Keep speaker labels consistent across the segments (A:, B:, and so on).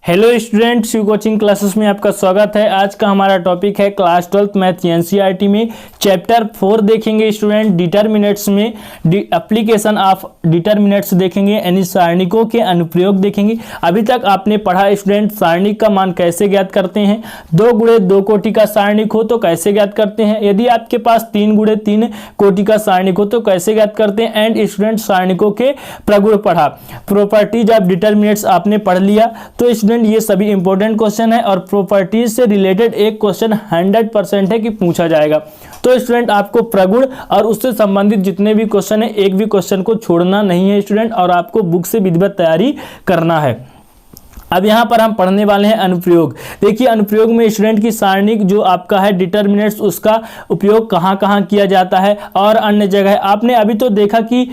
A: Hello student, Shiv coaching classes में आपका स्वागत है। आज का हमारा टॉपिक है क्लास 12th मैथ एनसीईआरटी में चैप्टर 4 देखेंगे स्टूडेंट। डिटरमिनेंट्स में एप्लीकेशन ऑफ डिटरमिनेंट्स देखेंगे, यानी सारणिकों के अनुप्रयोग देखेंगे। अभी तक आपने पढ़ा स्टूडेंट सारणिक का मान कैसे ज्ञात करते हैं, 2 गुणे 2 कोटि का सारणिक हो तो कैसे ज्ञात करते हैं, यदि आपके पास 3 गुणे 3 कोटि का सारणिक हो तो कैसे ज्ञात करते हैं। एंड स्टूडेंट सारणिकों के प्रगुण पढ़ा, प्रॉपर्टीज ऑफ डिटरमिनेंट्स आपने पढ़ लिया। तो स्टूडेंट ये सभी इंपॉर्टेंट क्वेश्चन है और प्रॉपर्टीज से रिलेटेड एक क्वेश्चन 100% है कि पूछा जाएगा। तो स्टूडेंट आपको प्रगुण और उससे संबंधित जितने भी क्वेश्चन है, एक भी क्वेश्चन को छोड़ना नहीं है स्टूडेंट, और आपको बुक से विधिवत तैयारी करना है। अब यहाँ पर हम पढ़ने वाले हैं अनुप्रयोग। देखिए अनुप्रयोग में स्टूडेंट की सारणिक जो आपका है डिटरमिनेंट्स, उसका उपयोग कहाँ कहाँ किया जाता है और अन्य जगह। आपने अभी तो देखा कि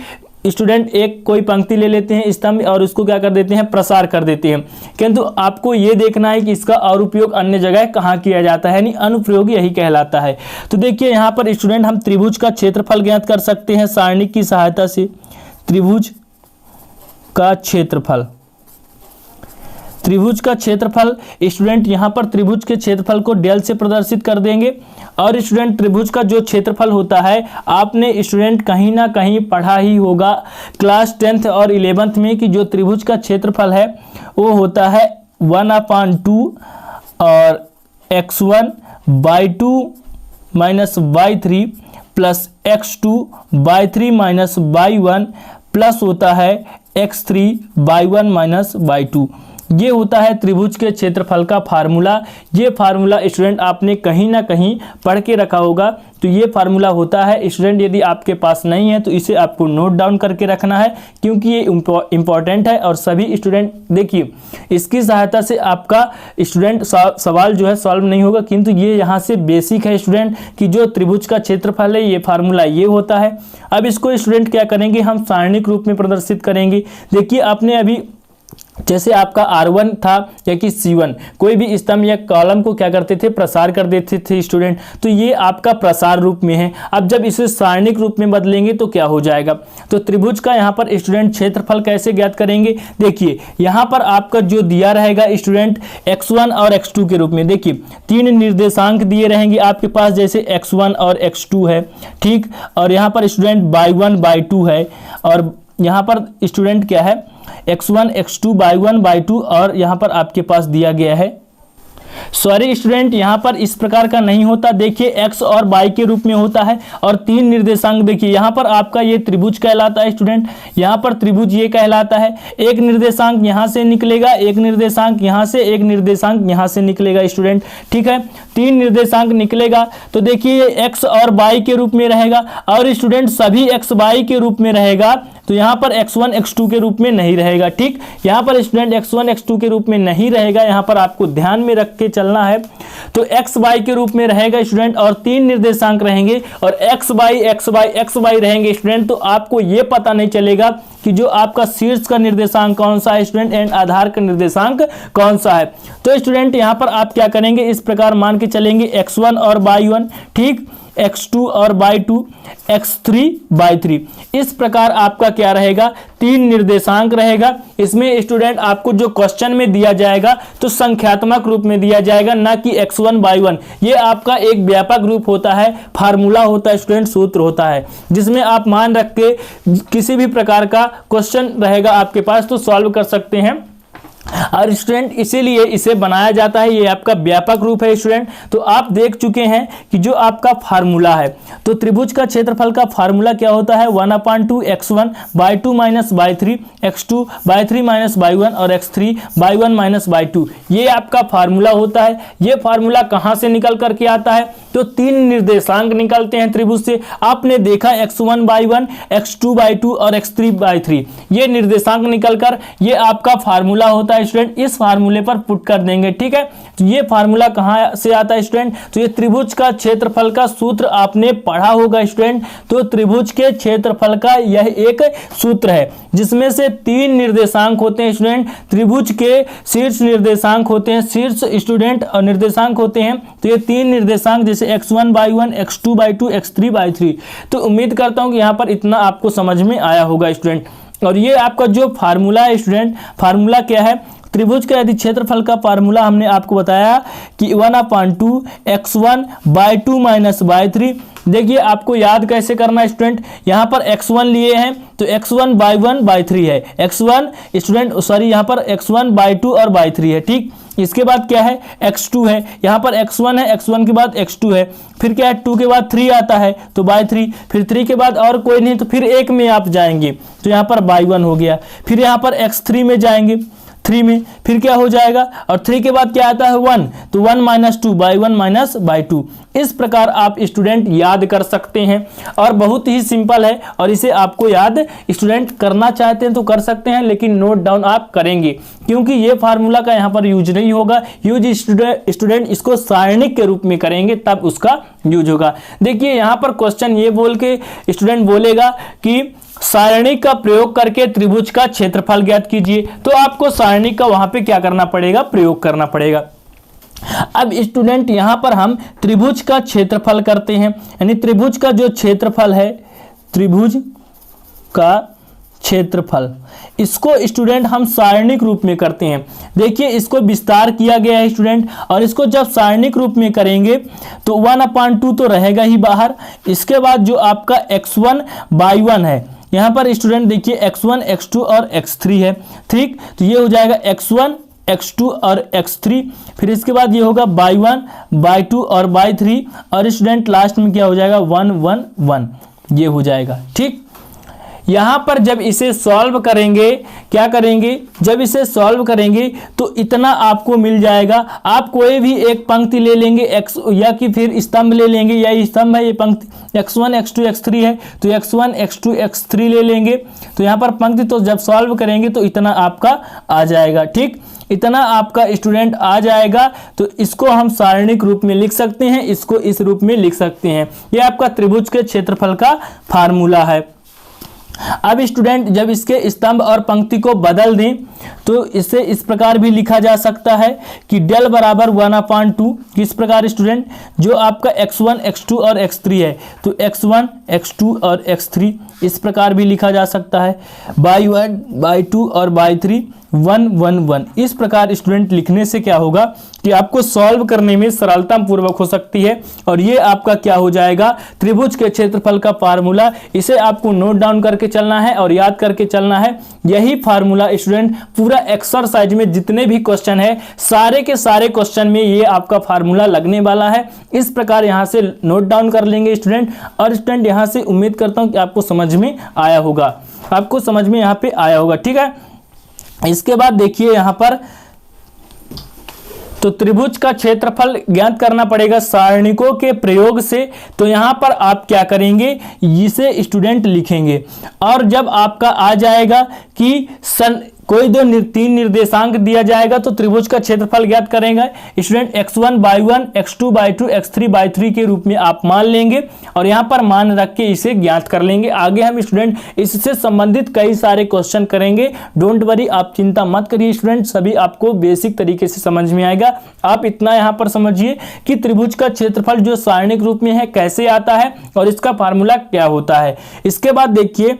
A: स्टूडेंट एक कोई पंक्ति ले लेते हैं स्तंभ और उसको क्या कर देते हैं, प्रसार कर देते हैं, किंतु आपको ये देखना है कि इसका और उपयोग अन्य जगह कहाँ किया जाता है, यानी अनुप्रयोग यही कहलाता है। तो देखिए यहाँ पर स्टूडेंट हम त्रिभुज का क्षेत्रफल ज्ञात कर सकते हैं सारणिक की सहायता से। त्रिभुज का क्षेत्रफल, त्रिभुज का क्षेत्रफल स्टूडेंट यहाँ पर त्रिभुज के क्षेत्रफल को डेल से प्रदर्शित कर देंगे। और स्टूडेंट त्रिभुज का जो क्षेत्रफल होता है, आपने स्टूडेंट कहीं ना कहीं पढ़ा ही होगा क्लास 10th और 11th में कि जो त्रिभुज का क्षेत्रफल है वो होता है 1/2 और x1/2 minus y3 plus x2/3 minus y1 plus होता है x3/1 माइनस y2। ये होता है त्रिभुज के क्षेत्रफल का फार्मूला। ये फार्मूला स्टूडेंट आपने कहीं ना कहीं पढ़ के रखा होगा। तो ये फार्मूला होता है स्टूडेंट, यदि आपके पास नहीं है तो इसे आपको नोट डाउन करके रखना है, क्योंकि ये इंपॉर्टेंट है। और सभी स्टूडेंट देखिए, इसकी सहायता से आपका स्टूडेंट सवाल जो है सॉल्व नहीं होगा, किंतु ये यहाँ से बेसिक है स्टूडेंट कि जो त्रिभुज का क्षेत्रफल है ये फार्मूला ये होता है। अब इसको स्टूडेंट क्या करेंगे, हम सारणिक रूप में प्रदर्शित करेंगे। देखिए आपने अभी जैसे आपका R1 था या कि C1, कोई भी स्तंभ या कॉलम को क्या करते थे, प्रसार कर देते थे स्टूडेंट। तो ये आपका प्रसार रूप में है। अब जब इसे सारणिक रूप में बदलेंगे तो क्या हो जाएगा। तो त्रिभुज का यहाँ पर स्टूडेंट क्षेत्रफल कैसे ज्ञात करेंगे, देखिए यहाँ पर आपका जो दिया रहेगा स्टूडेंट x1 और x2 के रूप में। देखिए 3 निर्देशांक दिए रहेंगे आपके पास, जैसे x1 और x2 है, ठीक। और यहाँ पर स्टूडेंट y1 y2 है, और यहाँ पर स्टूडेंट क्या है x1 x2 y1 y2, और यहाँ पर आपके पास दिया गया है, सॉरी स्टूडेंट यहाँ पर इस प्रकार का नहीं होता। देखिए x और y के रूप में होता है और 3 निर्देशांक। देखिए यहाँ पर आपका ये त्रिभुज कहलाता है स्टूडेंट, यहाँ पर त्रिभुज ये कहलाता है। एक निर्देशांक यहाँ से निकलेगा, एक निर्देशांक यहाँ से, एक निर्देशांक यहाँ से निकलेगा स्टूडेंट, ठीक है। 3 निर्देशांक निकलेगा तो देखिए x और y के रूप में रहेगा, और स्टूडेंट सभी x y के रूप में रहेगा। तो यहाँ पर x1 x2 के रूप में नहीं रहेगा, ठीक। यहाँ पर स्टूडेंट x1 x2 के रूप में नहीं रहेगा, यहाँ पर आपको ध्यान में रख के चलना है। तो x y के रूप में रहेगा स्टूडेंट, और 3 निर्देशांक रहेंगे और x y रहेंगे स्टूडेंट। तो आपको ये पता नहीं चलेगा कि जो आपका शीर्ष का निर्देशांक कौन सा है स्टूडेंट एंड आधार का निर्देशांक कौन सा है। तो स्टूडेंट यहाँ पर आप क्या करेंगे, इस प्रकार मान के चलेंगे x1 और y1, ठीक, x2 और y2, x3/3। इस प्रकार आपका क्या रहेगा, 3 निर्देशांक रहेगा। इसमें स्टूडेंट आपको जो क्वेश्चन में दिया जाएगा तो संख्यात्मक रूप में दिया जाएगा, ना कि x1 y1। ये आपका एक व्यापक रूप होता है, फार्मूला होता है स्टूडेंट, सूत्र होता है, जिसमें आप मान रख के किसी भी प्रकार का क्वेश्चन रहेगा आपके पास तो सॉल्व कर सकते हैं। और स्टूडेंट इसीलिए इसे बनाया जाता है, ये आपका व्यापक रूप है स्टूडेंट। तो आप देख चुके हैं कि जो आपका फार्मूला है, तो त्रिभुज का क्षेत्रफल का फार्मूला क्या होता है, 1/2 x1/2 minus y3, x2/3 minus y1 और x3/1 माइनस y2। ये आपका फार्मूला होता है। ये फार्मूला कहाँ से निकल करके आता है, तो 3 निर्देशांक निकलते हैं त्रिभुज से। आपने देखा x1/1, x2/2 और x3/3, ये निर्देशांक निकलकर ये आपका फार्मूला होता है स्टूडेंट। इस फार्मूले पर पुट कर देंगे, ठीक है। तो ये फार्मूला कहां से आता है स्टूडेंट, तो ये त्रिभुज का क्षेत्रफल का सूत्र आपने पढ़ा होगा स्टूडेंट। तो त्रिभुज के क्षेत्रफल का यह एक सूत्र है, जिसमें से 3 निर्देशांक होते हैं स्टूडेंट। त्रिभुज के शीर्ष निर्देशांक होते हैं, शीर्ष स्टूडेंट और निर्देशांक होते हैं। तो ये 3 निर्देशांक जैसे x1/1, x2/2, x3/3। तो उम्मीद करता हूं कि यहां पर इतना आपको समझ में आया होगा स्टूडेंट। और ये आपका जो फार्मूला है स्टूडेंट, फार्मूला क्या है, त्रिभुज का यदि क्षेत्रफल का फार्मूला हमने आपको बताया कि 1/2 x1 बाई 2 माइनस बाई 3। देखिए आपको याद कैसे करना है स्टूडेंट, यहाँ पर x1 लिए हैं तो x1 बाई 1 बाई 3 है, x1 स्टूडेंट सॉरी यहाँ पर x1 बाई 2 और बाई 3 है। ठीक, इसके बाद क्या है x2 है, यहाँ पर x1 है, x1 के बाद x2 है, फिर क्या है 2 के बाद 3 आता है तो बाई 3, फिर 3 के बाद और कोई नहीं तो फिर 1 में आप जाएंगे तो यहाँ पर बाई 1 हो गया, फिर यहाँ पर x3 में जाएंगे 3 में, फिर क्या हो जाएगा और 3 के बाद क्या आता है 1 तो 1 माइनस 2 बाई 1 माइनस बाई 2। इस प्रकार आप स्टूडेंट याद कर सकते हैं और बहुत ही सिंपल है और इसे आपको याद स्टूडेंट करना चाहते हैं तो कर सकते हैं, लेकिन नोट डाउन आप करेंगे क्योंकि ये फार्मूला का यहाँ पर यूज नहीं होगा। यूज स्टूडेंट इसको सारणिक के रूप में करेंगे तब उसका यूज होगा। देखिए यहाँ पर क्वेश्चन ये बोल के स्टूडेंट बोलेगा कि सारणी का प्रयोग करके त्रिभुज का क्षेत्रफल ज्ञात कीजिए, तो आपको सारणी का वहां पे क्या करना पड़ेगा, प्रयोग करना पड़ेगा। अब स्टूडेंट यहां पर हम त्रिभुज का क्षेत्रफल करते हैं, यानी त्रिभुज का जो क्षेत्रफल है, त्रिभुज का क्षेत्रफल, इसको स्टूडेंट हम सारणिक रूप में करते हैं। देखिए इसको विस्तार किया गया है स्टूडेंट, और इसको जब सारणिक रूप में करेंगे तो 1/2 तो रहेगा ही बाहर। इसके बाद जो आपका x1 बाई 1 है, यहाँ पर स्टूडेंट देखिए x1 x2 और x3 है। ठीक, तो ये हो जाएगा x1 x2 और x3, फिर इसके बाद ये होगा बाई 1 बाई 2 और बाई 3, और स्टूडेंट लास्ट में क्या हो जाएगा 1 1 1, ये हो जाएगा। ठीक, यहाँ पर जब इसे सॉल्व करेंगे, क्या करेंगे, जब इसे सॉल्व करेंगे तो इतना आपको मिल जाएगा। आप कोई भी एक पंक्ति ले लेंगे x या कि फिर स्तंभ ले लेंगे, या ये स्तंभ है, ये पंक्ति x1 x2 x3 है तो x1 x2 x3 ले लेंगे, तो यहाँ पर पंक्ति तो जब सॉल्व करेंगे तो इतना आपका आ जाएगा। ठीक, इतना आपका स्टूडेंट आ जाएगा, तो इसको हम सारणिक रूप में लिख सकते हैं, इसको इस रूप में लिख सकते हैं। ये आपका त्रिभुज के क्षेत्रफल का फार्मूला है। अब स्टूडेंट जब इसके स्तंभ और पंक्ति को बदल दें तो इसे इस प्रकार भी लिखा जा सकता है कि डेल बराबर 1/2। किस प्रकार स्टूडेंट, जो आपका x1 x2 और x3 है तो x1 x2 और x3 इस प्रकार भी लिखा जा सकता है, बाई 1 बाई 2 और बाई 3 1 1 1। इस प्रकार स्टूडेंट लिखने से क्या होगा कि आपको सॉल्व करने में सरलता पूर्वक हो सकती है, और ये आपका क्या हो जाएगा, त्रिभुज के क्षेत्रफल का फार्मूला। इसे आपको नोट डाउन करके चलना है और याद करके चलना है। यही फार्मूला स्टूडेंट पूरा एक्सरसाइज में जितने भी क्वेश्चन है, सारे के सारे क्वेश्चन में ये आपका फार्मूला लगने वाला है। इस प्रकार यहाँ से नोट डाउन कर लेंगे स्टूडेंट, और स्टूडेंट यहाँ से उम्मीद करता हूँ कि आपको समझ में आया होगा, आपको समझ में यहाँ पे आया होगा। ठीक है, इसके बाद देखिए यहाँ पर तो त्रिभुज का क्षेत्रफल ज्ञात करना पड़ेगा सारणिकों के प्रयोग से। तो यहां पर आप क्या करेंगे, इसे स्टूडेंट लिखेंगे, और जब आपका आ जाएगा कि कोई तीन निर्देशांक दिया जाएगा तो त्रिभुज का क्षेत्रफल ज्ञात करेंगे student x1 by 1 x2 by 2 x3 by 3 के रूप में आप मान लेंगे, और यहाँ पर मान रख के इसे ज्ञात कर लेंगे। आगे हम स्टूडेंट इससे संबंधित कई सारे क्वेश्चन करेंगे, डोंट वरी, आप चिंता मत करिए स्टूडेंट, सभी आपको बेसिक तरीके से समझ में आएगा। आप इतना यहाँ पर समझिए कि त्रिभुज का क्षेत्रफल जो सारणिक रूप में है कैसे आता है और इसका फार्मूला क्या होता है। इसके बाद देखिए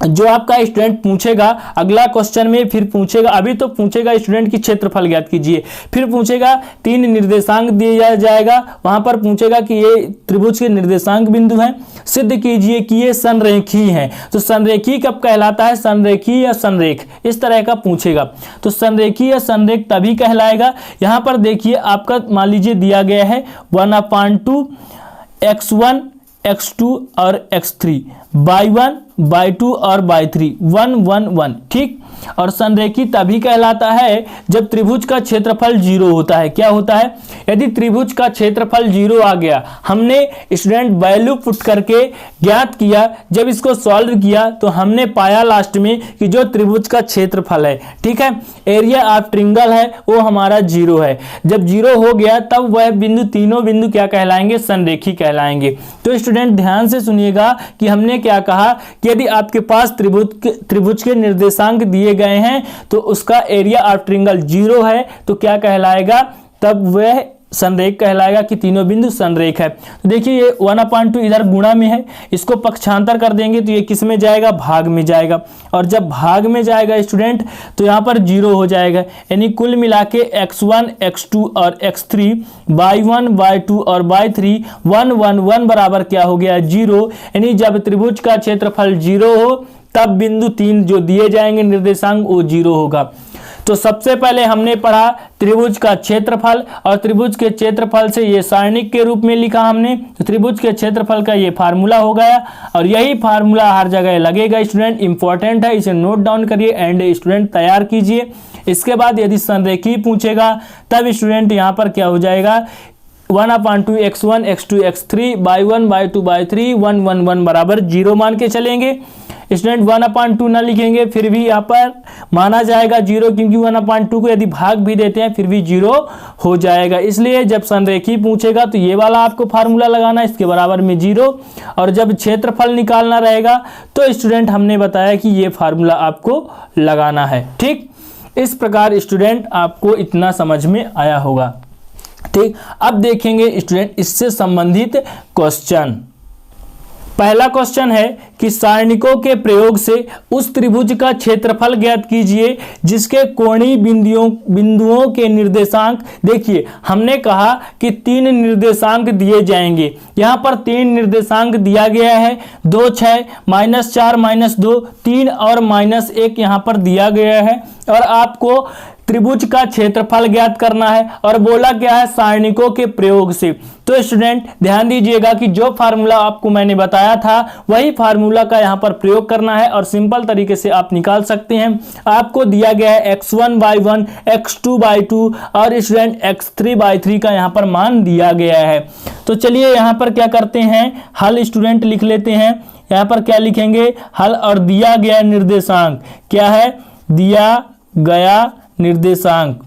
A: जो आपका स्टूडेंट पूछेगा अगला क्वेश्चन में, फिर पूछेगा, अभी तो पूछेगा स्टूडेंट की क्षेत्रफल ज्ञात कीजिए, फिर पूछेगा 3 निर्देशांक दिया जाएगा, वहां पर पूछेगा कि ये त्रिभुज के निर्देशांक बिंदु हैं, सिद्ध कीजिए कि ये संरेखी हैं। तो संरेखी कब कहलाता है, संरेखी या संरेख, इस तरह का पूछेगा। तो संरेखी या संरेख तभी कहलाएगा। यहाँ पर देखिए आपका मान लीजिए दिया गया है 1/2 x1 x2 और x3 बाई 1 बाई 2 और बाई 3 1 1 1। ठीक, और संरेखी तभी कहलाता है जब त्रिभुज का क्षेत्रफल 0 होता है। क्या होता है, यदि त्रिभुज का क्षेत्रफल 0 आ गया, हमने स्टूडेंट वैल्यू पुट करके ज्ञात किया, जब इसको सॉल्व किया तो हमने पाया लास्ट में कि जो त्रिभुज का क्षेत्रफल है, ठीक है, एरिया ऑफ ट्रायंगल है, वो हमारा 0 है। जब 0 हो गया तब वह बिंदु, तीनों बिंदु क्या कहलाएंगे, संरेखी कहलाएंगे। तो स्टूडेंट ध्यान से सुनिएगा कि हमने क्या कहा कि यदि आपके पास त्रिभुज के निर्देशांक दिए गए हैं तो उसका एरिया ऑफ ट्रायंगल 0 है तो क्या कहलाएगा, तब वह संरेख कहलाएगा कि तीनों बिंदु संरेख है। तो देखिए ये 1/2 इधर गुणा में है, इसको पक्षांतर कर देंगे तो ये किस में जाएगा, भाग में जाएगा। और जब भाग में जाएगा स्टूडेंट तो यहाँ पर 0 हो जाएगा, यानी कुल मिला के x1 x2 और x3 y1 y2 और y3 1 1 1 बराबर क्या हो गया, 0। यानी जब त्रिभुज का क्षेत्रफल 0 हो तब बिंदु 3 जो दिए जाएंगे निर्देशांक वो 0 होगा। तो सबसे पहले हमने पढ़ा त्रिभुज का क्षेत्रफल, और त्रिभुज के क्षेत्रफल से ये सारणिक के रूप में लिखा हमने। तो त्रिभुज के क्षेत्रफल का ये फार्मूला हो गया, और यही फार्मूला हर जगह लगेगा स्टूडेंट, इंपॉर्टेंट है, इसे नोट डाउन करिए एंड स्टूडेंट तैयार कीजिए। इसके बाद यदि संरेखी पूछेगा तब स्टूडेंट यहाँ पर क्या हो जाएगा, 1/2 x1 x2 x3 y1 y2 y3 1 1 1 बराबर 0 मान के चलेंगे। स्टूडेंट 1/2 ना लिखेंगे फिर भी यहाँ पर माना जाएगा 0, क्योंकि 1/2 को यदि भाग भी देते हैं फिर भी 0 हो जाएगा। इसलिए जब संरेखी पूछेगा तो ये वाला आपको फार्मूला लगाना, इसके बराबर में 0, और जब क्षेत्रफल निकालना रहेगा तो स्टूडेंट हमने बताया कि ये फार्मूला आपको लगाना है। ठीक, इस प्रकार स्टूडेंट आपको इतना समझ में आया होगा। ठीक, अब देखेंगे स्टूडेंट इससे संबंधित क्वेश्चन। पहला क्वेश्चन है कि सारणिकों के प्रयोग से उस त्रिभुज का क्षेत्रफल ज्ञात कीजिए जिसके कोणीय बिंदुओं के निर्देशांक, देखिए हमने कहा कि 3 निर्देशांक दिए जाएंगे, यहाँ पर 3 निर्देशांक दिया गया है, 2 6 -4 -2 3 और -1 यहाँ पर दिया गया है, और आपको त्रिभुज का क्षेत्रफल ज्ञात करना है, और बोला क्या है, सारणिकों के प्रयोग से। तो स्टूडेंट ध्यान दीजिएगा कि जो फार्मूला आपको मैंने बताया था वही फार्मूला का यहाँ पर प्रयोग करना है, और सिंपल तरीके से आप निकाल सकते हैं। आपको दिया गया है x1 y1 x2 y2 और स्टूडेंट x3 y3 का यहाँ पर मान दिया गया है। तो चलिए यहाँ पर क्या करते हैं, हल स्टूडेंट लिख लेते हैं। यहाँ पर क्या लिखेंगे, हल, और दिया गया निर्देशांक क्या है, दिया गया निर्देशांक,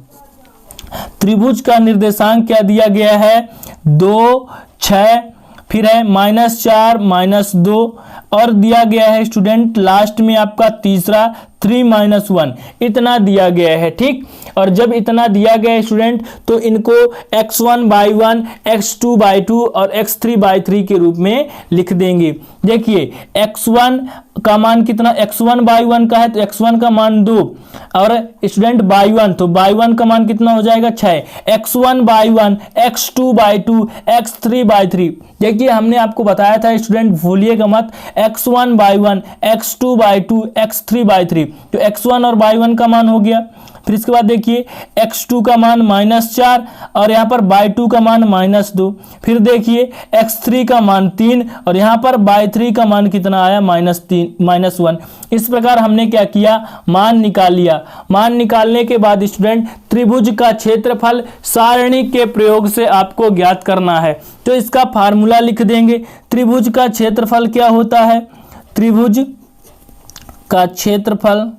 A: त्रिभुज का निर्देशांक क्या दिया गया है, 2 6, फिर है -4 -2, और दिया गया है स्टूडेंट लास्ट में आपका तीसरा 3 -1, इतना दिया गया है। ठीक, और जब इतना दिया गया है स्टूडेंट तो इनको x1 y1 x2 y2 और x3 y3 के रूप में लिख देंगे। देखिए x1 का मान कितना, x1 y1 का है तो x1 का मान 2, और स्टूडेंट y1 तो y1 का मान कितना हो जाएगा 6, x1 y1 x2 y2 x3 y3। देखिए हमने आपको बताया था स्टूडेंट, भूलिएगा मत, x1 y1 x2 y2 x3 y3, तो x1 और y1 का मान हो गया। फिर इसके बाद देखिए x2 का मान -4 और यहाँ पर y2 का मान -2, फिर देखिए x3 का मान 3 और यहाँ पर y3 का मान कितना आया, -1। इस प्रकार हमने क्या किया, मान निकाल लिया। मान निकालने के बाद स्टूडेंट त्रिभुज का क्षेत्रफल सारणी के प्रयोग से आपको ज्ञात करना है, तो इसका फार्मूला लिख देंगे। त्रिभुज का क्षेत्रफल क्या होता है, त्रिभुज का क्षेत्रफल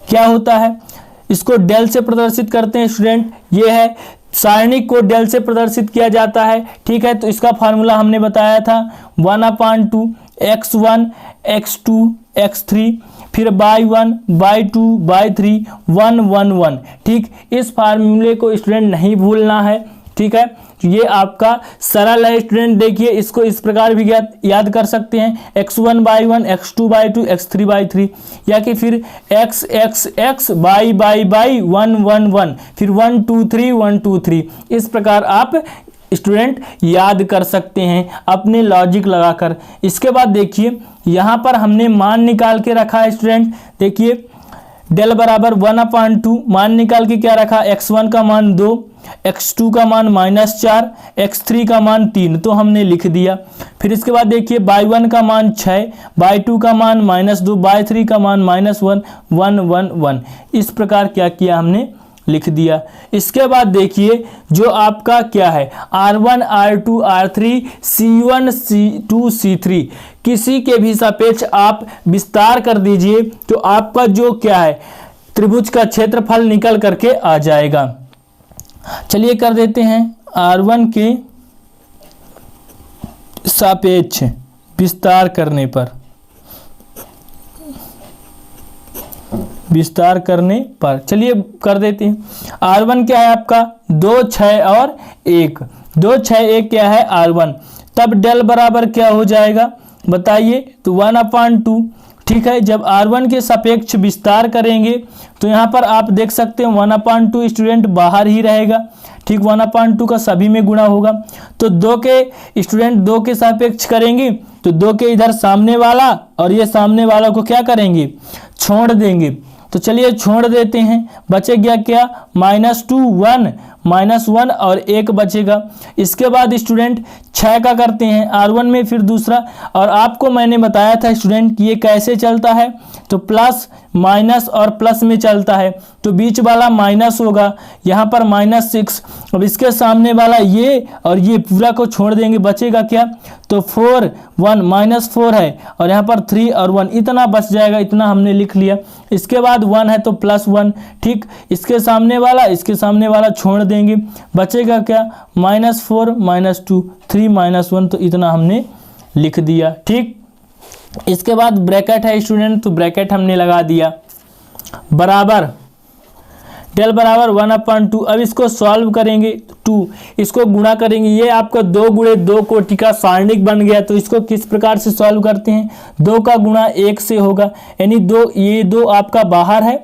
A: क्या होता है, इसको डेल से प्रदर्शित करते हैं स्टूडेंट। ये है सारणी को डेल से प्रदर्शित किया जाता है। ठीक है, तो इसका फार्मूला हमने बताया था 1/2 x1 x2 x3 फिर y1 y2 y3 1 1 1। ठीक, इस फार्मूले को स्टूडेंट नहीं भूलना है। ठीक है, ये आपका सरल है स्टूडेंट। देखिए इसको इस प्रकार भी याद कर सकते हैं, x1 y1 x2 y2 x3 y3, या कि फिर x x x y y y 1 1 1, फिर 1 2 3 1 2 3। इस प्रकार आप स्टूडेंट याद कर सकते हैं अपने लॉजिक लगाकर। इसके बाद देखिए यहाँ पर हमने मान निकाल के रखा है स्टूडेंट। देखिए डेल बराबर 1/2 मान निकाल के क्या रखा, x1 का मान 2, x2 का मान -4, x3 का मान 3, तो हमने लिख दिया। फिर इसके बाद देखिए y1 का मान 6, y2 का मान -2, y3 का मान -1 1 1 1। इस प्रकार क्या किया, हमने लिख दिया। इसके बाद देखिए जो आपका क्या है R1 R2 R3 C1 C2 C3, किसी के भी सापेक्ष आप विस्तार कर दीजिए तो आपका जो क्या है त्रिभुज का क्षेत्रफल निकल करके आ जाएगा। चलिए कर देते हैं R1 के सापेक्ष विस्तार करने पर विस्तार करने पर। चलिए कर देते हैं। R1 क्या है आपका 2, 6 और 1, 2, 6, 1 क्या है R1। तब डेल बराबर क्या हो जाएगा बताइए, तो 1/2। ठीक है, जब R1 के सापेक्ष विस्तार करेंगे तो यहाँ पर आप देख सकते हैं 1/2 स्टूडेंट बाहर ही रहेगा। ठीक, 1/2 का सभी में गुणा होगा, तो 2 के स्टूडेंट 2 के सापेक्ष करेंगे तो 2 के इधर सामने वाला और ये सामने वाला को क्या करेंगे, छोड़ देंगे। तो चलिए छोड़ देते हैं, बचे गया क्या -2 -1 और 1 बचेगा। इसके बाद स्टूडेंट 6 का करते हैं R1 में फिर दूसरा, और आपको मैंने बताया था स्टूडेंट कि ये कैसे चलता है, तो प्लस माइनस और प्लस में चलता है, तो बीच वाला माइनस होगा, यहाँ पर -6। अब इसके सामने वाला ये और ये पूरा को छोड़ देंगे, बचेगा क्या, तो 4 1 -4 है और यहाँ पर 3 और 1 इतना बच जाएगा, इतना हमने लिख लिया। इसके बाद 1 है तो +1। ठीक, इसके सामने वाला छोड़ देंगे, बचेगा क्या -4 -2 3 -1, तो इतना हमने लिख दिया। ठीक, इसके बाद ब्रैकेट है स्टूडेंट, तो ब्रैकेट हमने लगा दिया, बराबर डेल बराबर 1/2। अब इसको सॉल्व करेंगे 2, इसको गुणा करेंगे, ये आपका 2 × 2 कोटि का सारणिक बन गया। तो इसको किस प्रकार से सॉल्व करते हैं, 2 का गुणा 1 से होगा, यानी 2 ये 2 आपका बाहर है,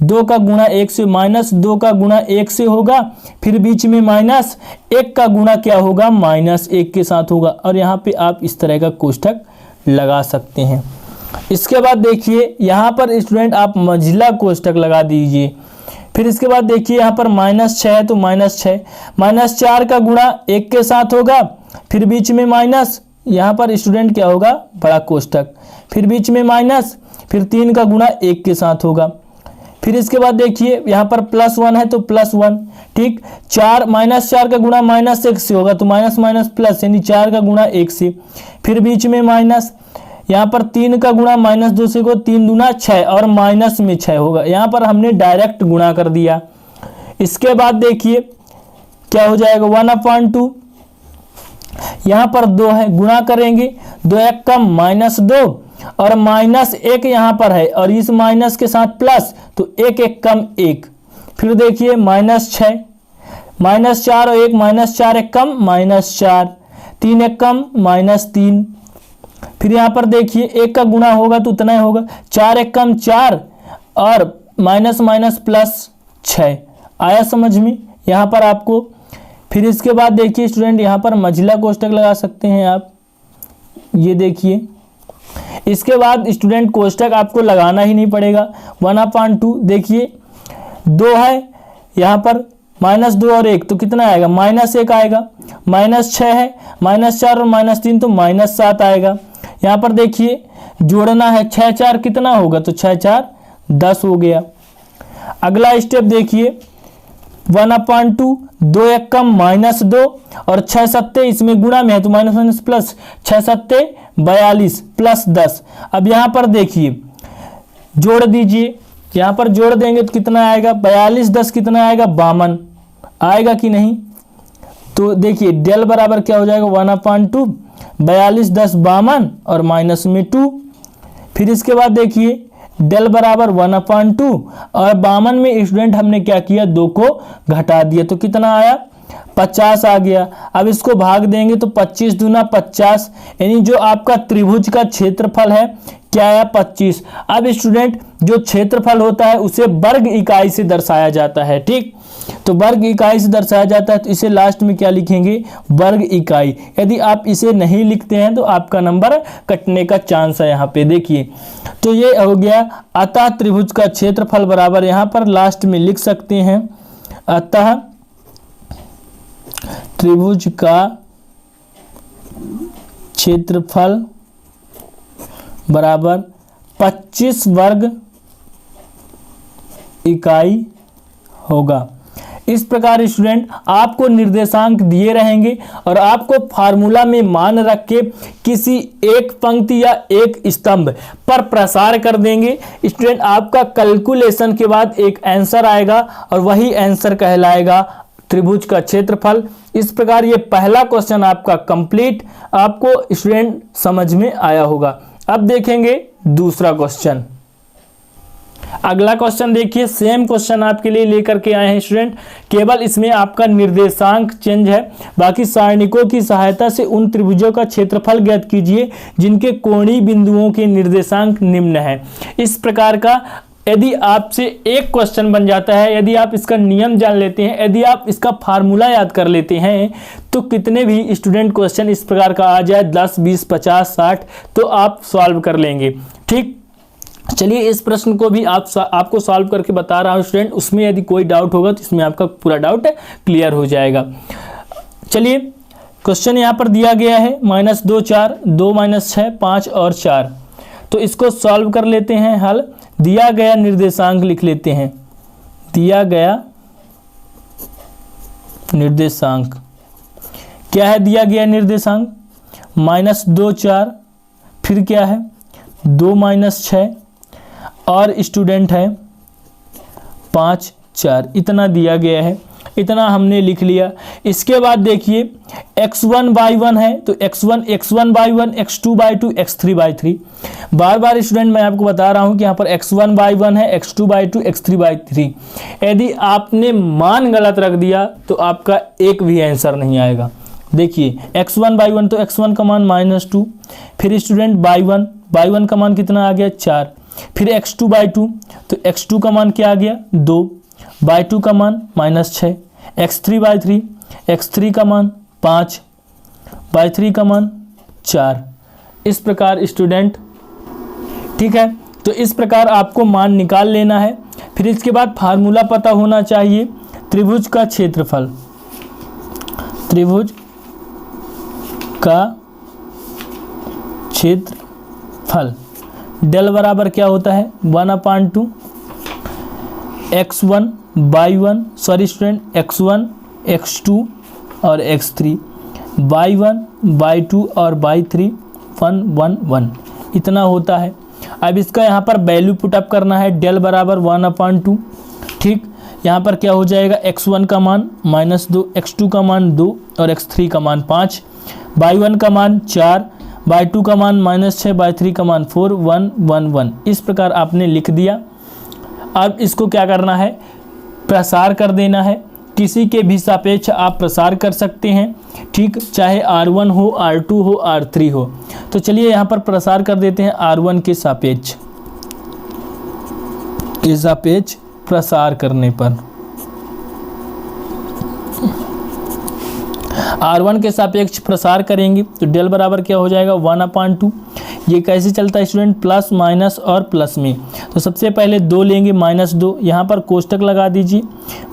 A: 2 का गुणा 1 से -2 का गुणा 1 से होगा, फिर बीच में -1 का गुणा क्या होगा, -1 के साथ होगा, और यहाँ पे आप इस तरह का कोष्ठक लगा सकते हैं। इसके बाद देखिए यहाँ पर स्टूडेंट आप मंझला कोष्ठक लगा दीजिए। फिर इसके बाद देखिए यहाँ पर -6 है तो -6, -4 का गुणा 1 के साथ होगा, फिर बीच में माइनस, यहाँ पर स्टूडेंट क्या होगा, बड़ा कोष्ठक, फिर बीच में माइनस, फिर 3 का गुणा 1 के साथ होगा। फिर इसके बाद देखिए यहाँ पर +1 है तो +1। ठीक, 4 -4 का गुणा -1 से होगा, तो माइनस माइनस प्लस, यानी 4 का गुणा 1 से, फिर बीच में माइनस, यहाँ पर 3 का गुणा -2 से को 3 दूना 6 और माइनस में 6 होगा, यहाँ पर हमने डायरेक्ट गुणा कर दिया। इसके बाद देखिए क्या हो जाएगा 1/2, यहाँ पर 2 है, गुणा करेंगे, 2 1 कम -2 और -1 यहाँ पर है और इस माइनस के साथ प्लस, तो 1 1 कम 1। फिर देखिए -6, -4 और 1 -4 1 कम -4, 3 1 कम -3। फिर यहाँ पर देखिए 1 का गुणा होगा तो उतना ही होगा, 4 1 कम 4 और माइनस माइनस प्लस 6। आया समझ में यहाँ पर आपको। फिर इसके बाद देखिए स्टूडेंट यहाँ पर मंझला कोष्ठक लगा सकते हैं आप, ये देखिए। इसके बाद स्टूडेंट कोष्ठक आपको लगाना ही नहीं पड़ेगा, 1/2 देखिए 2 है यहाँ पर, -2 और 1 तो कितना आएगा, -1 आएगा, -6 है, -4 और -3 तो -7 आएगा। यहाँ पर देखिए जोड़ना है, 6 4 कितना होगा, तो 6 4 10 हो गया। अगला स्टेप देखिए 1/2, 2 1 कम -2 और 6 7 इसमें गुणा में है तो माइनस माइनस प्लस, 6 7 42 प्लस 10। अब यहाँ पर देखिए जोड़ दीजिए, यहाँ पर जोड़ देंगे तो कितना आएगा, 42 10 कितना आएगा, 52 आएगा कि नहीं। तो देखिए डेल बराबर क्या हो जाएगा, 1/2, 42 10 52 और माइनस में 2। फिर इसके बाद देखिए डेल बराबर 1/2 और 52 में स्टूडेंट हमने क्या किया, 2 को घटा दिया तो कितना आया, 50 आ गया। अब इसको भाग देंगे तो 25 दूना 50, यानी जो आपका त्रिभुज का क्षेत्रफल है क्या आया, 25। अब स्टूडेंट जो क्षेत्रफल होता है उसे वर्ग इकाई से दर्शाया जाता है। ठीक, तो वर्ग इकाई से दर्शाया जाता है तो इसे लास्ट में क्या लिखेंगे, वर्ग इकाई। यदि आप इसे नहीं लिखते हैं तो आपका नंबर कटने का चांस है यहाँ पे। देखिए तो ये हो गया, अतः त्रिभुज का क्षेत्रफल बराबर, यहाँ पर लास्ट में लिख सकते हैं, अतः त्रिभुज का क्षेत्रफल बराबर 25 वर्ग इकाई होगा। इस प्रकार स्टूडेंट आपको निर्देशांक दिए रहेंगे और आपको फार्मूला में मान रख के किसी एक पंक्ति या एक स्तंभ पर प्रसार कर देंगे स्टूडेंट। आपका कैलकुलेशन के बाद एक आंसर आएगा और वही आंसर कहलाएगा त्रिभुज का क्षेत्रफल। इस प्रकार ये पहला क्वेश्चन आपका कंप्लीट, आपको स्टूडेंट समझ में आया होगा। अब देखेंगे दूसरा क्वेश्चन। अगला क्वेश्चन देखिए, सेम क्वेश्चन आपके लिए लेकर के आए हैं स्टूडेंट, केवल इसमें आपका निर्देशांक चेंज है। बाकी सारणिकों की सहायता से उन त्रिभुजों का क्षेत्रफल ज्ञात कीजिए जिनके कोणीय बिंदुओं के निर्देशांक निम्न है। इस प्रकार का यदि आपसे एक क्वेश्चन बन जाता है, यदि आप इसका नियम जान लेते हैं, यदि आप इसका फार्मूला याद कर लेते हैं, तो कितने भी स्टूडेंट क्वेश्चन इस प्रकार का आ जाए 10, 20, 50, 60 तो आप सॉल्व कर लेंगे। ठीक, चलिए इस प्रश्न को भी आपको सॉल्व करके बता रहा हूँ स्टूडेंट, उसमें यदि कोई डाउट होगा तो इसमें आपका पूरा डाउट क्लियर हो जाएगा। चलिए क्वेश्चन यहाँ पर दिया गया है -2 4, 2 -6 5 और 4। तो इसको सॉल्व कर लेते हैं हल। दिया गया निर्देशांक लिख लेते हैं, दिया गया निर्देशांक क्या है? दिया गया निर्देशांक -2 4, फिर क्या है 2 -6 और स्टूडेंट है 5 4, इतना दिया गया है, इतना हमने लिख लिया। इसके बाद देखिए x1/1 है तो x1/1, x2/2, x3/3। बार बार स्टूडेंट मैं आपको बता रहा हूं कि यहाँ पर x1/1 है, x2/2, x3/3। यदि आपने मान गलत रख दिया तो आपका एक भी आंसर नहीं आएगा। देखिए x1/1 तो x1 का मान -2, फिर स्टूडेंट बाई वन का मान कितना आ गया 4, फिर x2/2 तो x2 का मान क्या आ गया 2, बाई 2 का मान -6, x3/3, x3 का मान 5, बाई 3 का मान 4। इस प्रकार स्टूडेंट, ठीक है, तो इस प्रकार आपको मान निकाल लेना है। फिर इसके बाद फार्मूला पता होना चाहिए त्रिभुज का क्षेत्रफल। त्रिभुज का क्षेत्रफल डेल बराबर क्या होता है 1/2 x1/1, sorry student x1, x2 और x3, बाई 1/2 और बाई 3 1 1 1, इतना होता है। अब इसका यहाँ पर वैल्यू पुटअप करना है, डेल बराबर 1/2। ठीक, यहाँ पर क्या हो जाएगा x1 का मान -2, x2 का मान 2 और x3 का मान 5, बाई 1 का मान 4, बाई 2 का मान -6, बाई 3 का मान 4 1 1 1। इस प्रकार आपने लिख दिया। अब इसको क्या करना है, प्रसार कर देना है। किसी के भी सापेक्ष आप प्रसार कर सकते हैं, ठीक, चाहे R1 हो, R2 हो, R3 हो। तो चलिए यहाँ पर प्रसार कर देते हैं R1 के सापेक्ष। के सापेक्ष प्रसार करने पर R1 के सापेक्ष प्रसार करेंगे तो डेल बराबर क्या हो जाएगा 1/2। ये कैसे चलता है स्टूडेंट, प्लस माइनस और प्लस में। तो सबसे पहले 2 लेंगे -2, यहाँ पर कोष्टक लगा दीजिए,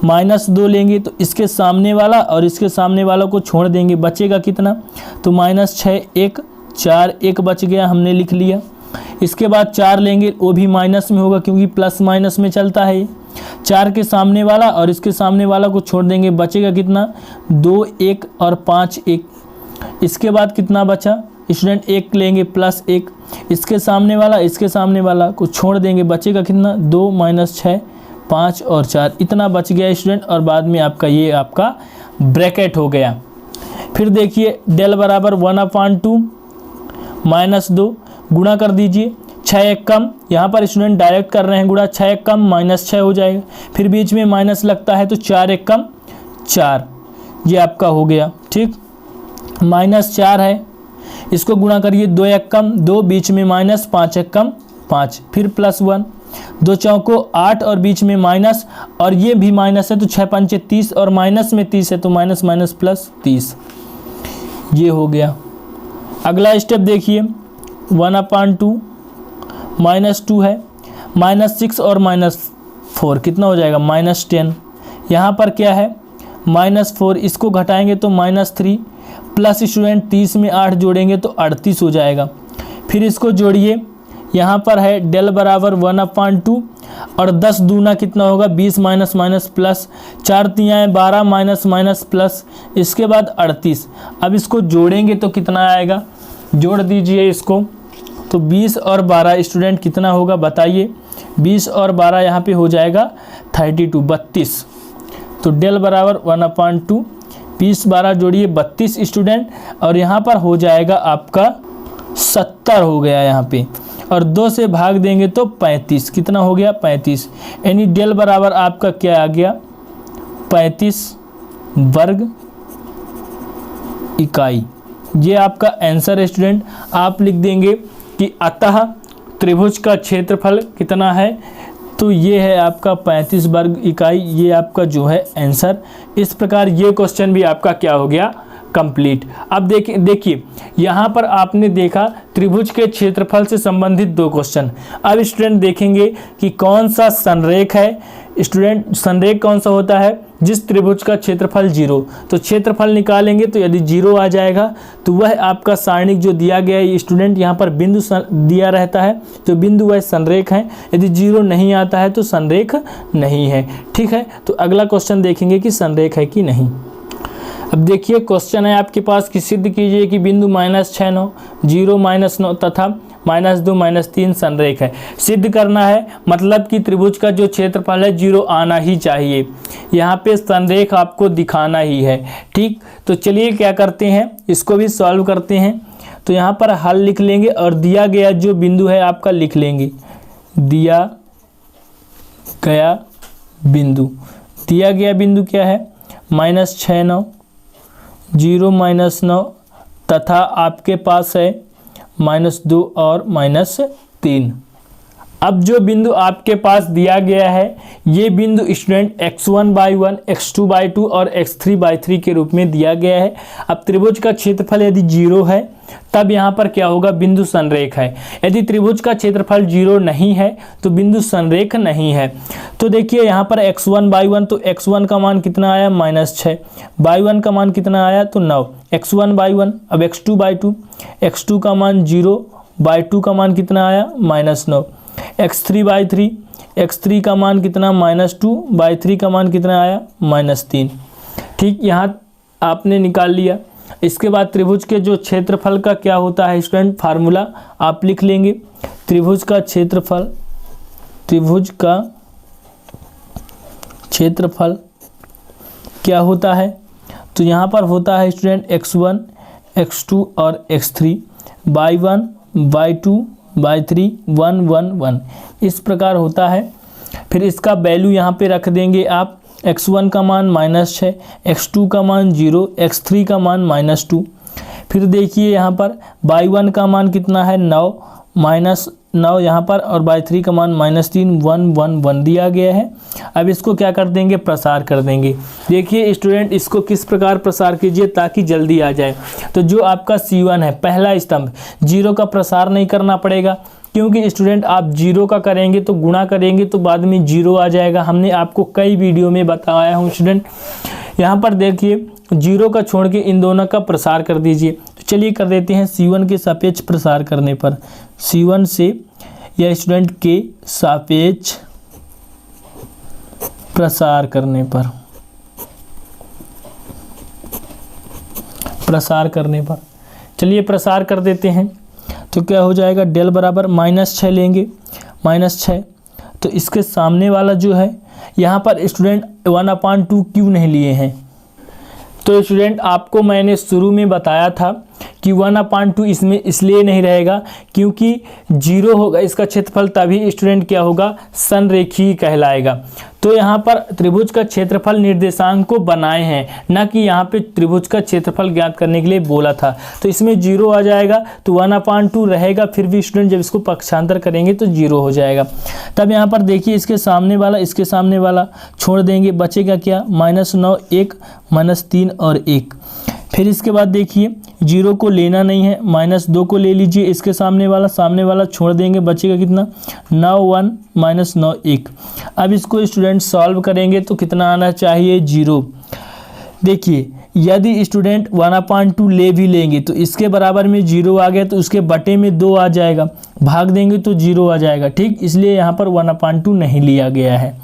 A: -2 लेंगे तो इसके सामने वाला और इसके सामने वाला को छोड़ देंगे, बचेगा कितना, तो -6 1 4 1 बच गया, हमने लिख लिया। इसके बाद 4 लेंगे, वो भी माइनस में होगा क्योंकि प्लस माइनस में चलता है। 4 के सामने वाला और इसके सामने वाला को छोड़ देंगे, बचेगा कितना 2 1 और 5 1। इसके बाद कितना बचा स्टूडेंट, 1 लेंगे +1, इसके सामने वाला इसके सामने वाला को छोड़ देंगे, बचेगा कितना 2 -6 5 और 4, इतना बच गया स्टूडेंट। और बाद में आपका ये आपका ब्रैकेट हो गया। फिर देखिए डेल बराबर 1/2 -2 गुणा कर दीजिए, 6 1 कम, यहाँ पर स्टूडेंट डायरेक्ट कर रहे हैं गुणा, 6 1 कम -6 हो जाएगा, फिर बीच में माइनस लगता है तो 4 1 कम 4, ये आपका हो गया। ठीक, -4 है, इसको गुणा करिए, 2 1 कम 2, बीच में माइनस, 5 1 कम 5, फिर +1, 2 चौको 8 और बीच में माइनस, और ये भी माइनस है तो 6 5 30 और माइनस में 30 है तो माइनस माइनस प्लस 30, ये हो गया। अगला स्टेप देखिए 1/2 -2 है, -6 और -4 कितना हो जाएगा -10। यहाँ पर क्या है -4, इसको घटाएंगे तो -3, प्लस स्टूडेंट 30 में 8 जोड़ेंगे तो 38 हो जाएगा। फिर इसको जोड़िए, यहाँ पर है डेल बराबर 1/2 और 10 दूना कितना होगा 20 minus minus plus, 4 तियाँ 12 minus minus plus, इसके बाद 38। अब इसको जोड़ेंगे तो कितना आएगा, जोड़ दीजिए इसको, तो 20 और 12 स्टूडेंट कितना होगा बताइए, 20 और 12 यहाँ पे हो जाएगा 32। तो डेल बराबर 1/2, 20 12 जोड़िए 32 स्टूडेंट, और यहाँ पर हो जाएगा आपका 70 हो गया यहाँ पे। और 2 से भाग देंगे तो 35। कितना हो गया? 35। यानी डेल बराबर आपका क्या आ गया? 35 वर्ग इकाई। ये आपका आंसर है स्टूडेंट। आप लिख देंगे कि अतः त्रिभुज का क्षेत्रफल कितना है, तो ये है आपका 35 वर्ग इकाई। ये आपका जो है आंसर। इस प्रकार ये क्वेश्चन भी आपका क्या हो गया? कंप्लीट। अब देखिए यहाँ पर आपने देखा त्रिभुज के क्षेत्रफल से संबंधित 2 क्वेश्चन। अब स्टूडेंट देखेंगे कि कौन सा संरेख है। स्टूडेंट संरेख कौन सा होता है? जिस त्रिभुज का क्षेत्रफल 0। तो क्षेत्रफल निकालेंगे तो यदि 0 आ जाएगा तो वह आपका सारणिक जो दिया गया है स्टूडेंट, यहाँ पर बिंदु दिया रहता है तो बिंदु वह संरेख है। यदि 0 नहीं आता है तो संरेख नहीं है। ठीक है, तो अगला क्वेश्चन देखेंगे कि संरेख है कि नहीं। अब देखिए क्वेश्चन है आपके पास कि सिद्ध कीजिए कि बिंदु -6, 9, 0, -9 तथा -2, -3 संरेख है। सिद्ध करना है मतलब कि त्रिभुज का जो क्षेत्रफल है 0 आना ही चाहिए। यहाँ पे संरेख आपको दिखाना ही है। ठीक, तो चलिए क्या करते हैं, इसको भी सॉल्व करते हैं। तो यहाँ पर हल लिख लेंगे और दिया गया जो बिंदु है आपका लिख लेंगे। दिया गया बिंदु क्या है? -6, 9, 0, -9 तथा आपके पास है -2 और -3। अब जो बिंदु आपके पास दिया गया है ये बिंदु स्टूडेंट x1/1, x2/2 और x3/3 के रूप में दिया गया है। अब त्रिभुज का क्षेत्रफल यदि 0 है तब यहाँ पर क्या होगा? बिंदु संरेख है। यदि त्रिभुज का क्षेत्रफल 0 नहीं है तो बिंदु संरेख नहीं है। तो देखिए यहाँ पर x1/1, तो x1 का मान कितना आया? -6। y1 का मान कितना आया? तो 9। x1/1। अब x2/2, x2 का मान 0, y2 का मान कितना आया? -9। x3/3, x3 का मान कितना? -2, y3 का मान कितना आया? -3। ठीक, यहाँ आपने निकाल लिया। इसके बाद त्रिभुज के जो क्षेत्रफल का क्या होता है स्टूडेंट, फार्मूला आप लिख लेंगे। त्रिभुज का क्षेत्रफल क्या होता है? तो यहाँ पर होता है स्टूडेंट x1, x2 और x3, y1, y2, y3, 1, 1, 1 इस प्रकार होता है। फिर इसका वैल्यू यहाँ पे रख देंगे आप। x1 का मान -6, x2 का मान 0, x3 का मान -2। फिर देखिए यहाँ पर y1 का मान कितना है? 9, -9 यहाँ पर, और y3 का मान -3, 1, 1, 1 दिया गया है। अब इसको क्या कर देंगे? प्रसार कर देंगे। देखिए स्टूडेंट इसको किस प्रकार प्रसार कीजिए ताकि जल्दी आ जाए। तो जो आपका C1 है पहला स्तंभ, 0 का प्रसार नहीं करना पड़ेगा क्योंकि स्टूडेंट आप 0 का करेंगे तो गुणा करेंगे तो बाद में 0 आ जाएगा। हमने आपको कई वीडियो में बताया हूँ स्टूडेंट। यहाँ पर देखिए 0 का छोड़ के इन दोनों का प्रसार कर दीजिए। तो चलिए कर देते हैं C1 के सापेक्ष प्रसार करने पर। C1 से या स्टूडेंट के सापेक्ष प्रसार करने पर चलिए प्रसार कर देते हैं। तो क्या हो जाएगा? डेल बराबर -6 लेंगे, -6। तो इसके सामने वाला जो है यहाँ पर स्टूडेंट 1/2 क्यों नहीं लिए हैं? तो स्टूडेंट आपको मैंने शुरू में बताया था कि 1/2 इसमें इसलिए नहीं रहेगा क्योंकि 0 होगा इसका क्षेत्रफल, तभी स्टूडेंट क्या होगा? संरेखीय कहलाएगा। तो यहाँ पर त्रिभुज का क्षेत्रफल निर्देशांक को बनाए हैं, ना कि यहाँ पे त्रिभुज का क्षेत्रफल ज्ञात करने के लिए बोला था। तो इसमें 0 आ जाएगा तो 1/2 रहेगा, फिर भी स्टूडेंट जब इसको पक्षांतर करेंगे तो 0 हो जाएगा। तब यहाँ पर देखिए इसके सामने वाला छोड़ देंगे, बचेगा क्या? -9, 1, -3 और 1। फिर इसके बाद देखिए 0 को लेना नहीं है, -2 को ले लीजिए। इसके सामने वाला छोड़ देंगे, बचेगा कितना? 9, 1, -9, 1। अब इसको स्टूडेंट सॉल्व करेंगे तो कितना आना चाहिए? 0। देखिए यदि स्टूडेंट 1/2 ले भी लेंगे तो इसके बराबर में 0 आ गया तो उसके बटे में 2 आ जाएगा, भाग देंगे तो 0 आ जाएगा। ठीक, इसलिए यहाँ पर 1/2 नहीं लिया गया है।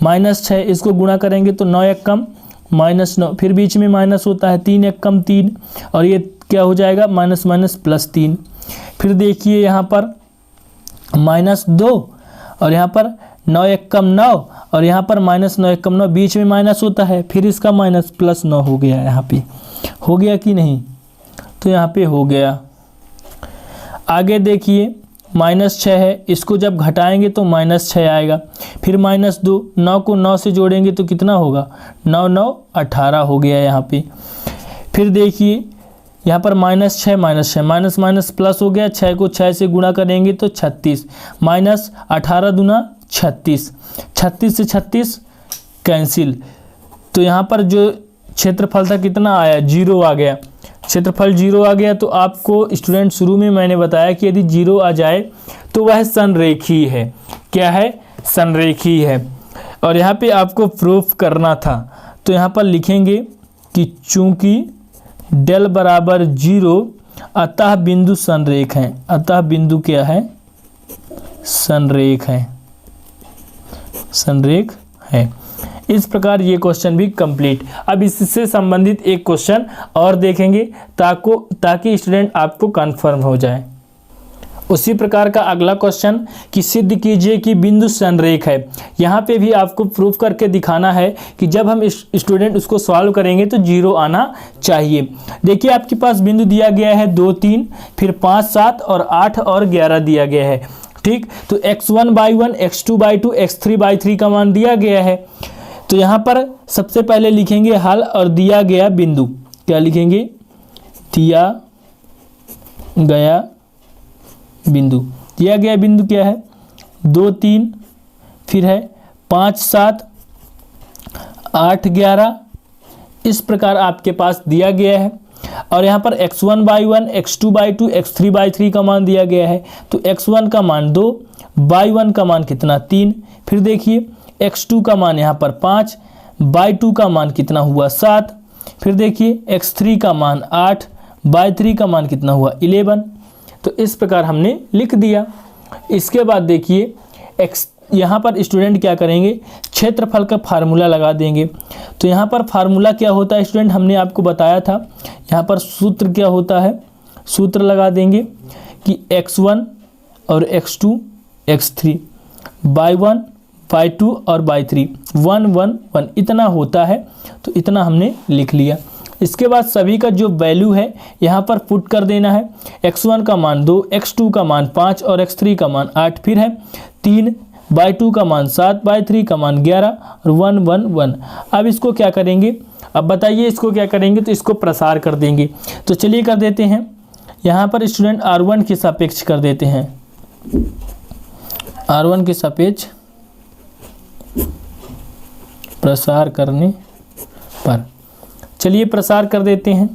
A: -6 इसको गुणा करेंगे तो 9 1 कम -9, फिर बीच में माइनस होता है, 3 1 कम 3, और ये क्या हो जाएगा? -3। फिर देखिए यहाँ पर -2 और यहाँ पर 9 1 कम 9 और यहाँ पर -9 1 कम 9, बीच में माइनस होता है, फिर इसका +9 हो गया। यहाँ पे हो गया कि नहीं? तो यहाँ पे हो गया। आगे देखिए -6 है, इसको जब घटाएंगे तो -6 आएगा। फिर -2, 9 को 9 से जोड़ेंगे तो कितना होगा, 9 9 18 हो गया यहाँ पे। फिर देखिए यहाँ पर -6 -6 माइनस माइनस प्लस हो गया, 6 को 6 से गुणा करेंगे तो 36, -18 दूना 36, 36 से 36 कैंसिल। तो यहाँ पर जो क्षेत्रफल था कितना आया, 0 आ गया। क्षेत्रफल 0 आ गया तो आपको स्टूडेंट शुरू में मैंने बताया कि यदि 0 आ जाए तो वह संरेखी है। क्या है, संरेखी है। और यहाँ पे आपको प्रूफ करना था, तो यहाँ पर लिखेंगे कि चूंकि डेल बराबर 0 अतः बिंदु संरेख है। अतः बिंदु क्या है, संरेख है, संरेख है। इस प्रकार ये क्वेश्चन भी कंप्लीट। अब इससे संबंधित एक क्वेश्चन और देखेंगे ताकि स्टूडेंट आपको कंफर्म हो जाए। उसी प्रकार का अगला क्वेश्चन कि सिद्ध कीजिए कि बिंदु संरेख है। यहाँ पे भी आपको प्रूफ करके दिखाना है कि जब हम स्टूडेंट उसको सॉल्व करेंगे तो 0 आना चाहिए। देखिए आपके पास बिंदु दिया गया है 2 3, फिर 5 7 और 8 और 11 दिया गया है। ठीक, तो x1/1, x2/2, x3/3 का मान दिया गया है। तो यहाँ पर सबसे पहले लिखेंगे हल और दिया गया बिंदु। क्या लिखेंगे, दिया गया बिंदु। दिया गया बिंदु क्या है, 2 3, फिर है 5 7 8 11, इस प्रकार आपके पास दिया गया है। और यहाँ पर x1/1, x2/2, x3/3 का मान दिया गया है। तो x1 का मान 2, y1 का मान कितना 3, फिर देखिए x2 का मान यहाँ पर 5, y2 का मान कितना हुआ 7, फिर देखिए x3 का मान 8, y3 का मान कितना हुआ 11। तो इस प्रकार हमने लिख दिया। इसके बाद देखिए यहाँ पर स्टूडेंट क्या करेंगे, क्षेत्रफल का फार्मूला लगा देंगे। तो यहाँ पर फार्मूला क्या होता है स्टूडेंट, हमने आपको बताया था। यहाँ पर सूत्र क्या होता है, सूत्र लगा देंगे कि x1 और x2 x3, y1 y2 और y3 1 1 1 इतना होता है। तो इतना हमने लिख लिया। इसके बाद सभी का जो वैल्यू है यहाँ पर पुट कर देना है। x1 का मान 2, x2 का मान 5 और x3 का मान 8, फिर है 3, y2 का मान 7, y3 का मान 11 और 1 1 1। अब इसको क्या करेंगे, अब बताइए इसको क्या करेंगे, तो इसको प्रसार कर देंगे। तो चलिए कर देते हैं। यहाँ पर स्टूडेंट r1 के सापेक्ष कर देते हैं, r1 के सापेक्ष प्रसार करने पर। चलिए प्रसार कर देते हैं।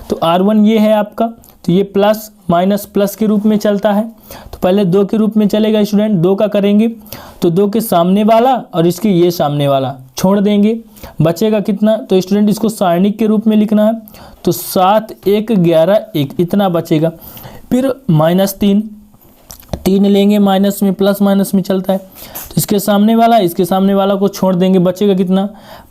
A: तो r1 ये है आपका, तो ये प्लस माइनस प्लस के रूप में चलता है। तो पहले 2 के रूप में चलेगा स्टूडेंट, 2 का करेंगे तो 2 के सामने वाला और इसके ये सामने वाला छोड़ देंगे, बचेगा कितना। तो स्टूडेंट इसको सारणिक के रूप में लिखना है। तो 7 1 11 1 इतना बचेगा। फिर -3, 3 लेंगे, माइनस में प्लस माइनस में चलता है। तो इसके सामने वाला को छोड़ देंगे, बचेगा कितना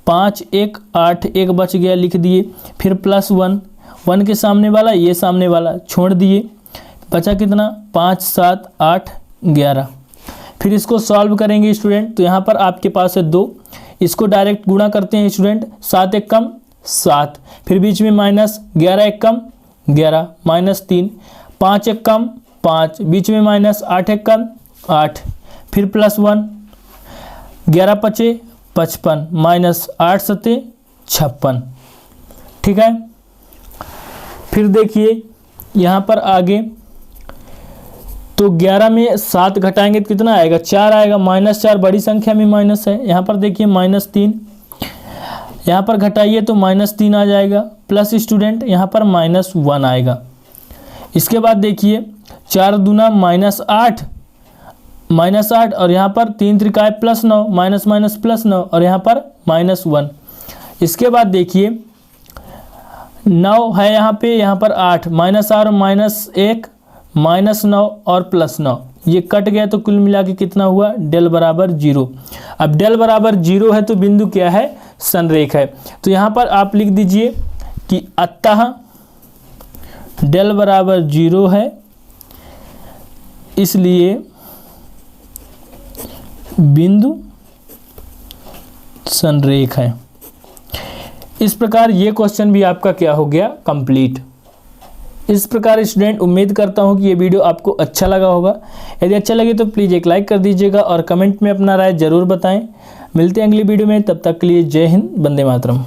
A: 5 1 8 1 बच गया, लिख दिए। फिर +1, 1 के सामने वाला ये सामने वाला छोड़ दिए, बचा कितना 5 7 8 11। फिर इसको सॉल्व करेंगे स्टूडेंट। तो यहाँ पर आपके पास है 2, इसको डायरेक्ट गुणा करते हैं स्टूडेंट। 7 1 कम 7, फिर बीच में माइनस, 11 1 कम 11, -3, 5 1 कम 5, बीच में माइनस, 8 1 कम 8, फिर +1, 11 5 55, -8 7 56। ठीक है। फिर देखिए यहाँ पर आगे, तो 11 में 7 घटाएंगे तो कितना आएगा 4 आएगा, -4 बड़ी संख्या में माइनस है। यहाँ पर देखिए -3, यहाँ पर घटाइए तो -3 आ जाएगा, प्लस स्टूडेंट यहाँ पर -1 आएगा। इसके बाद देखिए 4 दूना -8, -8 और यहाँ पर 3 त्रिकाय +9, माइनस +9 और यहाँ पर -1। इसके बाद देखिए 9 है यहाँ पर 8, -8 और -1, -9 और +9, ये कट गया तो कुल मिला के कितना हुआ, डेल बराबर 0। अब डेल बराबर 0 है तो बिंदु क्या है, संरेख है। तो यहाँ पर आप लिख दीजिए कि अतः डेल बराबर 0 है, इसलिए बिंदु संरेख है। इस प्रकार ये क्वेश्चन भी आपका क्या हो गया, कंप्लीट। इस प्रकार स्टूडेंट उम्मीद करता हूँ कि ये वीडियो आपको अच्छा लगा होगा। यदि अच्छा लगे तो प्लीज़ एक लाइक कर दीजिएगा और कमेंट में अपना राय ज़रूर बताएं। मिलते हैं अगली वीडियो में, तब तक के लिए जय हिंद, वंदे मातरम।